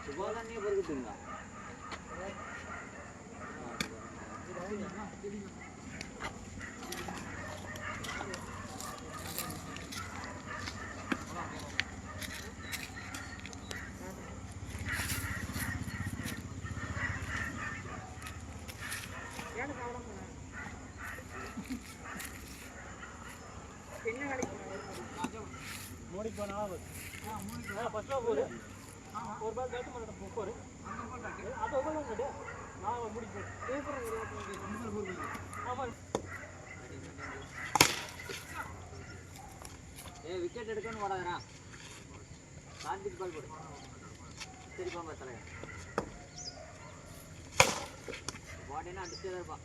சுபாதானே பொறுக்குதுங்க மோடிக்கு போனா ஃபர்ஸ்ட் போடு ஒரு பால் பேட் பண்ண போடு அது ஒவ்வொரு நான் முடிச்சு ஆமா விக்கெட் எடுக்கணும் ஓடாதடா கார்த்திக் பால் போடு சரி போங்க தலையா வாடேனா அடிச்சே தான் இருப்பா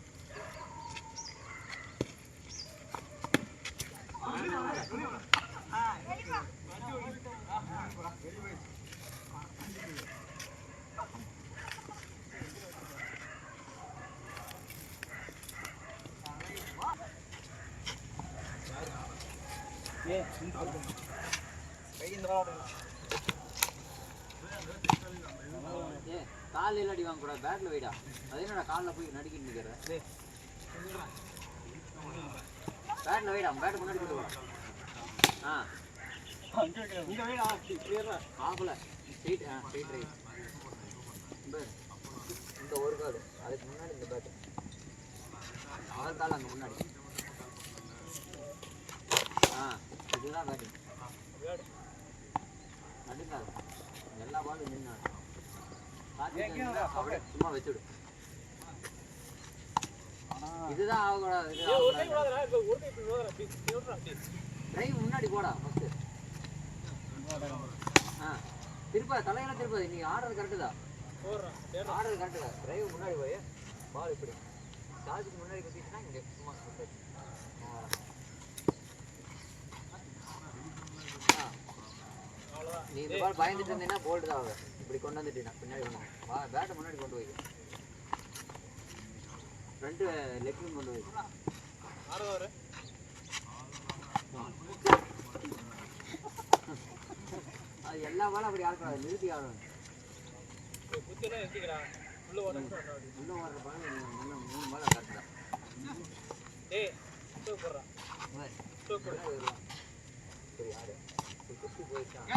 காலையில் அடி வாங்க கூட பேட்ல வைடா அது என்னடா காலில் போய் நடிக்கிட்டு நிற்கிற பேட்ல வைடா பேட் முன்னாடி கொண்டு வா ஆகல ஸ்ட்ரெயிட் ஸ்ட்ரெயிட் ரைட் இந்த ஒரு கால் அதுக்கு முன்னாடி இந்த பேட்டு அவர் கால் அங்கே முன்னாடி இதுதான் பேட்டிங் நடுக்காது எல்லா பாலும் நின்று அப்படியே சும்மா வச்சுடு இதுதான் ஆகக்கூடாது டிரைவ் முன்னாடி போடா ஃபஸ்ட்டு திருப்பா தலையெல்லாம் திருப்பாது நீ ஆர்டர் கரெக்டு தான் ஆர்டர் கரெக்டு தான் டிரைவ் முன்னாடி போய் பால் இப்படி சார்ஜுக்கு முன்னாடி கட்டிச்சுன்னா இங்கே சும்மா நீ இந்த பால் பயந்துட்டு இருந்தீங்கன்னா போல்டு தான் ஆகும் இப்படி கொண்டு வந்துட்டீங்கன்னா பின்னாடி கொண்டு பேட்டை முன்னாடி கொண்டு போய் ஃப்ரண்ட்டு லெஃப்ட்லையும் கொண்டு போய் அது எல்லா பாலும் அப்படி ஆடக்கூடாது நிறுத்தி ஆடணும் உள்ள ஓடுற பால் இன்னும் 3 பால் கரெக்ட் தான் சரி ஆடு போயிடுச்சான்